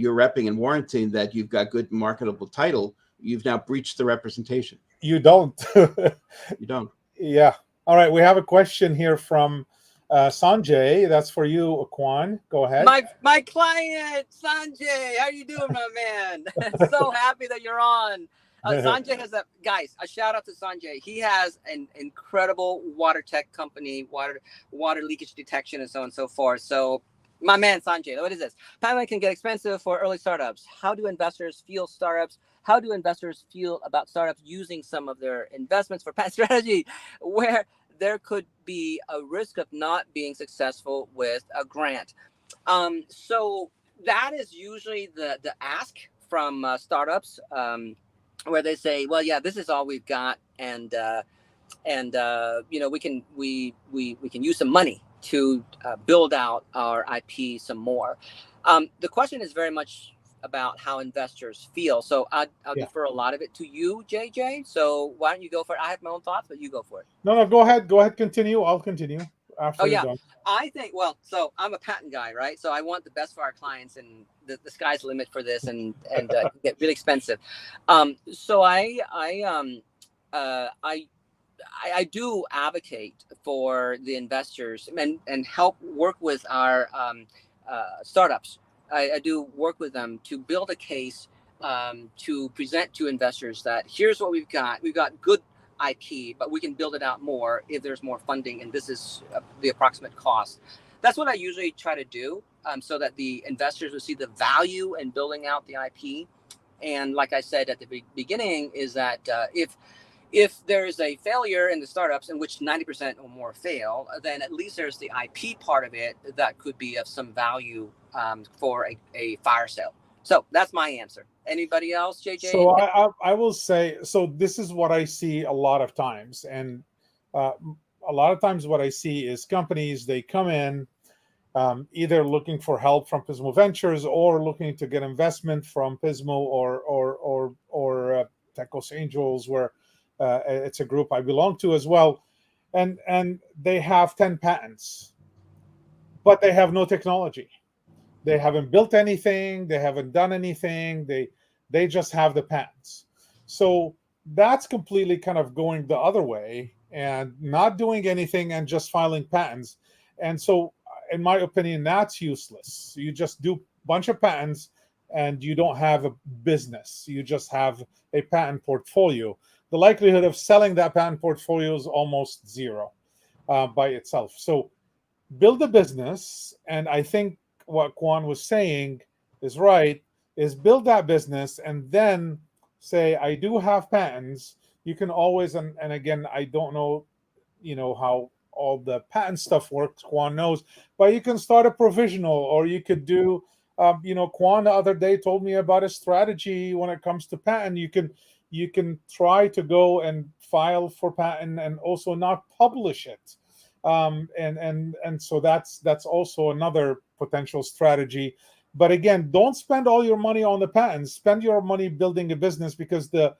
you're repping and warranting that you've got good marketable title, you've now breached the representation. You don't. You don't. Yeah. All right. We have a question here from Sanjay. That's for you, Kwan. Go ahead. My client Sanjay, how you doing, my man? So happy that you're on. Sanjay has a shout out to Sanjay. He has an incredible water tech company, water leakage detection, and so on and so forth. So, my man Sanjay, what is this? Patent can get expensive for early startups. How do investors feel startups? How do investors feel about startups using some of their investments for patent strategy, where there could be a risk of not being successful with a grant? So that is usually the ask from startups. Where they say, well, yeah, this is all we've got, and we can use some money to build out our IP some more. The question is very much about how investors feel. So I'll defer a lot of it to you, JJ. So why don't you go for it? I have my own thoughts, but you go for it. No, go ahead. Go ahead. Continue. I'll continue. Oh after you're yeah, done. I think. Well, so I'm a patent guy, right? So I want the best for our clients, and the sky's the limit for this, and get really expensive. So I do advocate for the investors and help work with our startups. I do work with them to build a case to present to investors that here's what we've got. We've got good IP, but we can build it out more if there's more funding, and this is the approximate cost. That's what I usually try to do, so that the investors will see the value in building out the IP. And like I said at the beginning, is that if there is a failure in the startups in which 90% or more fail, then at least there's the IP part of it that could be of some value for a fire sale. So that's my answer. Anybody else, JJ? So I will say, so this is what I see a lot of times, and uh, a lot of times what I see is companies, they come in either looking for help from Pismo Ventures or looking to get investment from Pismo or Tecos Angels, where it's a group I belong to as well, and they have 10 patents, but they have no technology. They haven't built anything, they haven't done anything, they just have the patents. So that's completely kind of going the other way and not doing anything and just filing patents. And so in my opinion, that's useless. You just do a bunch of patents and you don't have a business, you just have a patent portfolio. The likelihood of selling that patent portfolio is almost zero by itself. So build a business, and I think what Kwan was saying is right, is build that business and then say, I do have patents. You can always, and again, I don't know, how all the patent stuff works, Kwan knows, but you can start a provisional, or you could do, Kwan the other day told me about a strategy when it comes to patent. You can try to go and file for patent and also not publish it, and so that's also another potential strategy. But again, don't spend all your money on the patents. Spend your money building a business, because the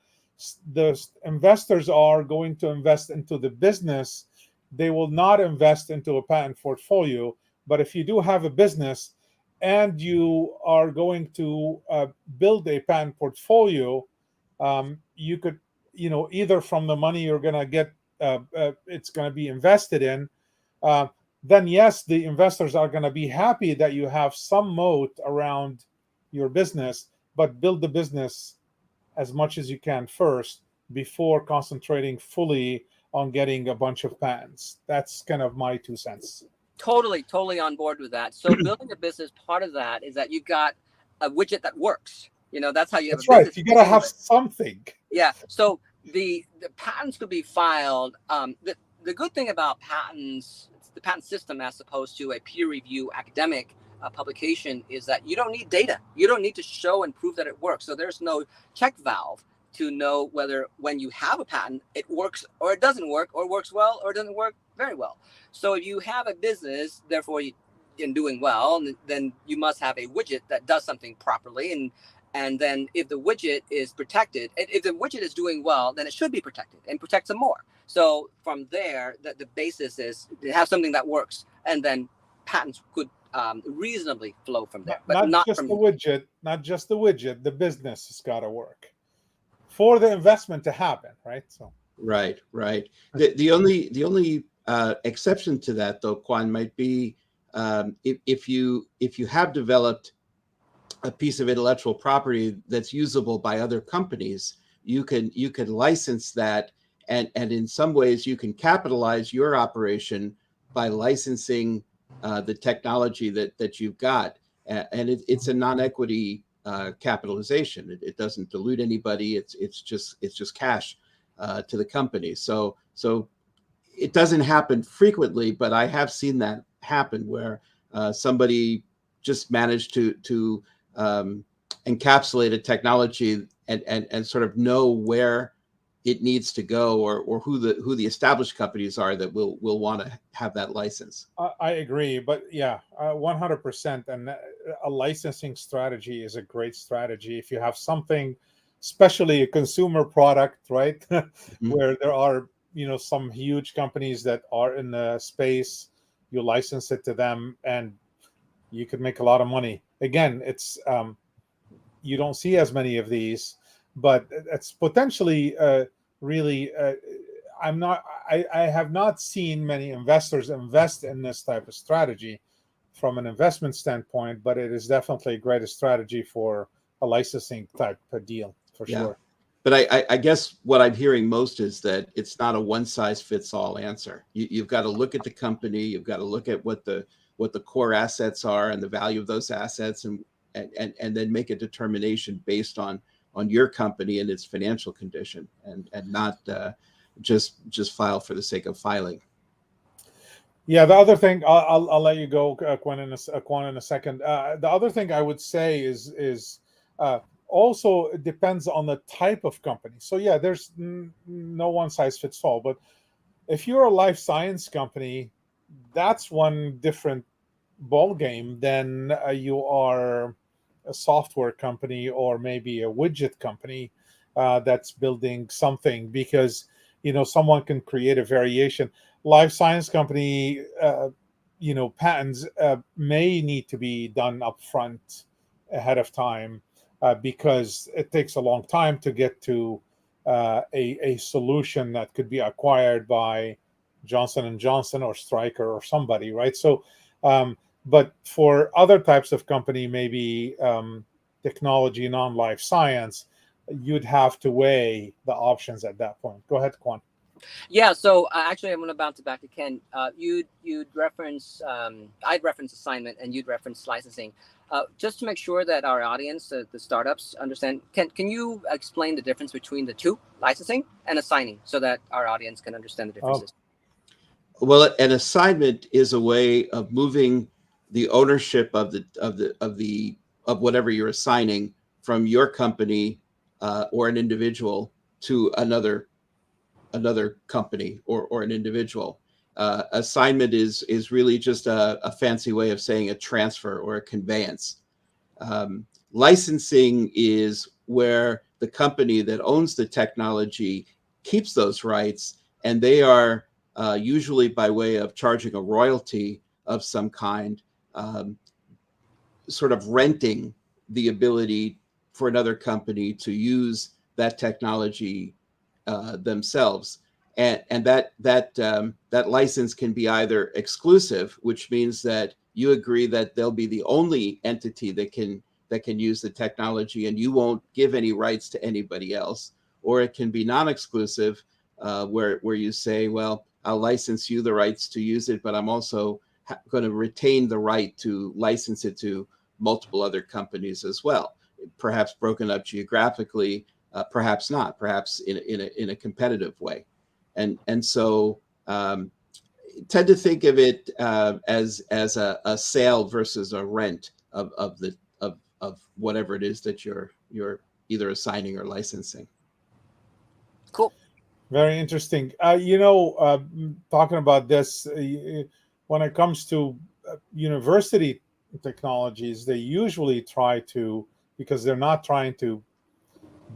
investors are going to invest into the business. They will not invest into a patent portfolio. But if you do have a business and you are going to build a patent portfolio, you could, either from the money you're going to get, it's going to be invested in, uh, then yes, the investors are going to be happy that you have some moat around your business, but build the business as much as you can first before concentrating fully on getting a bunch of patents. That's kind of my 2 cents. Totally on board with that. So building a business, part of that is that you've got a widget that works. That's how you have a That's right. business You to got to begin have with. something. Yeah. So the patents could be filed. The good thing about patents, the patent system, as opposed to a peer review academic publication, is that you don't need data. You don't need to show and prove that it works. So there's no check valve to know whether, when you have a patent, it works or it doesn't work, or works well or doesn't work very well. So if you have a business, therefore, in doing well, then you must have a widget that does something properly. And then if the widget is protected, if the widget is doing well, then it should be protected and protect some more. So from there, the basis is to have something that works, and then patents could reasonably flow from there, but Not not just the from. widget, not just the widget. The business has got to work for the investment to happen, right? So Right, right. The only exception to that, though, Kwan, might be if you have developed a piece of intellectual property that's usable by other companies, you can license that, and in some ways you can capitalize your operation by licensing the technology that you've got, and it's a non-equity capitalization. It doesn't dilute anybody. It's just cash to the company. So it doesn't happen frequently, but I have seen that happen where somebody just managed to um, encapsulate a technology and sort of know where it needs to go, or who the established companies are that will want to have that license. I agree, but yeah, 100%. And a licensing strategy is a great strategy if you have something, especially a consumer product, right? Mhm. Where there are, some huge companies that are in the space. you license it to them, and you could make a lot of money. Again, it's you don't see as many of these, but it's potentially really. I have not seen many investors invest in this type of strategy from an investment standpoint, but it is definitely a great strategy for a licensing type of deal for Yeah. sure. But I guess what I'm hearing most is that it's not a one size fits all answer. You've got to look at the company. You've got to look at what the core assets are and the value of those assets, and then make a determination based on your company and its financial condition, and not just file for the sake of filing. Yeah, the other thing, I'll let you go, Quan, in a second. The other thing I would say is also it depends on the type of company. So yeah, there's no one size fits all. But if you're a life science company, that's one different ball game than you are a software company or maybe a widget company that's building something, because someone can create a variation. Life science company, patents may need to be done upfront ahead of time, because it takes a long time to get to a solution that could be acquired by Johnson and Johnson or Stryker or somebody, right? So but for other types of company, maybe technology, non-life science, you'd have to weigh the options at that point. Go ahead, Quan. Yeah, so actually, I'm going to bounce it back to Ken. You'd reference, I'd reference assignment, and you'd reference licensing. Just to make sure that our audience, the startups, understand, can you explain the difference between the two, licensing and assigning, so that our audience can understand the differences? Well, an assignment is a way of moving the ownership of whatever you're assigning from your company or an individual to another company or an individual. Assignment is really just a fancy way of saying a transfer or a conveyance. Licensing is where the company that owns the technology keeps those rights, and they are usually by way of charging a royalty of some kind, sort of renting the ability for another company to use that technology themselves. And that license can be either exclusive, which means that you agree that they'll be the only entity that can use the technology, and you won't give any rights to anybody else. Or it can be non-exclusive, where you say, well, I'll license you the rights to use it, but I'm also going to retain the right to license it to multiple other companies as well, perhaps broken up geographically, perhaps not, perhaps in a competitive way. And so tend to think of it as a sale versus a rent of whatever it is that you're either assigning or licensing. Cool. Very interesting. Talking about this, when it comes to university technologies, they usually try to, because they're not trying to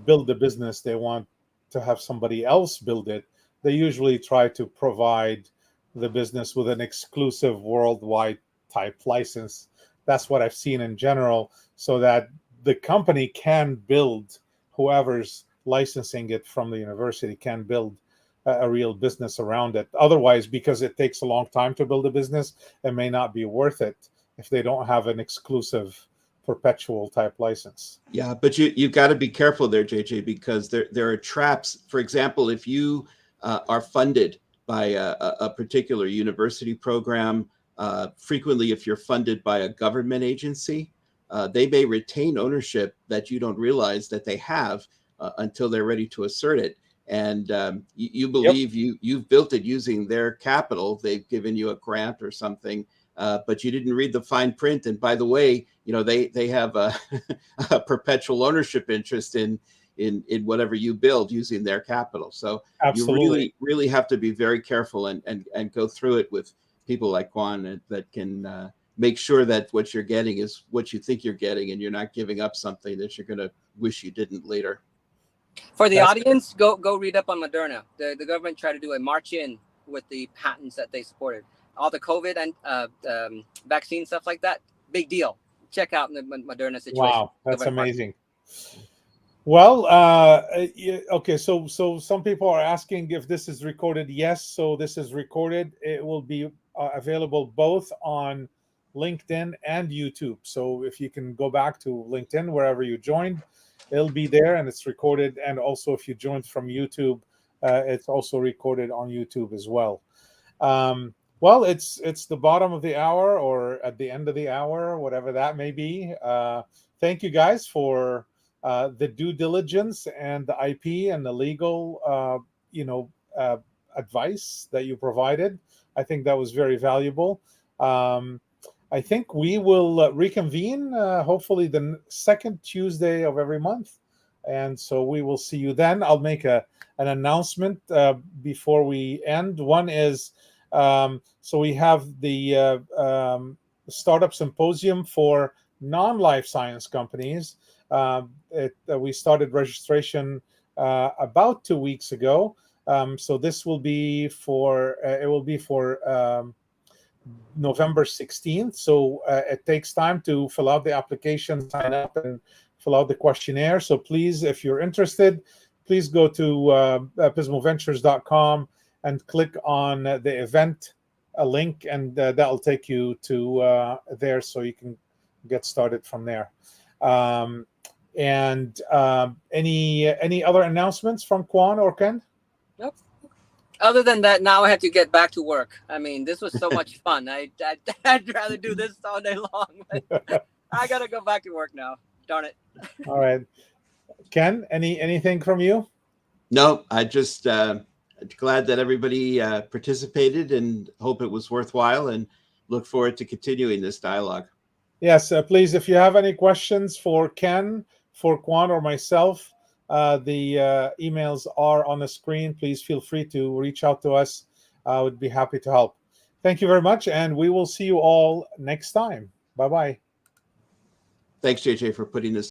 build the business, they want to have somebody else build it. They usually try to provide the business with an exclusive worldwide type license. That's what I've seen in general, so that the company can build, whoever's licensing it from the university can build a real business around it. Otherwise, because it takes a long time to build a business, it may not be worth it if they don't have an exclusive perpetual type license. Yeah, but you've got to be careful there, JJ, because there are traps. For example, if you are funded by a particular university program, frequently if you're funded by a government agency, they may retain ownership that you don't realize that they have until they're ready to assert it. And you believe you've built it using their capital. They've given you a grant or something, but you didn't read the fine print. And by the way, they have a perpetual ownership interest in whatever you build using their capital. So Absolutely. you really have to be very careful and go through it with people like Juan that can make sure that what you're getting is what you think you're getting, and you're not giving up something that you're going to wish you didn't later. For the audience, go read up on Moderna. The government tried to do a march in with the patents that they supported. all the COVID and vaccine stuff like that. Big deal. Check out the Moderna situation. Wow, that's amazing. Well, okay. So some people are asking if this is recorded. Yes, so this is recorded. It will be available both on LinkedIn and YouTube. So if you can go back to LinkedIn wherever you joined, it'll be there and it's recorded. And also, if you joined from YouTube, it's also recorded on YouTube as well. Well, it's the bottom of the hour or at the end of the hour, whatever that may be. Thank you guys for the due diligence and the IP and the legal, advice that you provided. I think that was very valuable. I think we will reconvene hopefully the second Tuesday of every month. And so we will see you then. I'll make an announcement before we end. One is, so we have the Startup Symposium for non-life science companies. We started registration about 2 weeks ago. So this will be for November 16th. So it takes time to fill out the application, sign up, and fill out the questionnaire. So please, if you're interested, please go to pismoventures.com and click on the event link, and that'll take you to there, so you can get started from there. And any other announcements from Kwan or Ken? Nope. Other than that, now I have to get back to work. I mean, this was so much fun. I'd rather do this all day long. But I gotta go back to work now. Darn it. All right, Ken, anything from you? No, I just glad that everybody participated and hope it was worthwhile, and look forward to continuing this dialogue. Yes, please, if you have any questions for Ken, for Kwan, or myself, the emails are on the screen. Please feel free to reach out to us. I would be happy to help. Thank you very much, and we will see you all next time. Bye-bye. Thanks, JJ, for putting this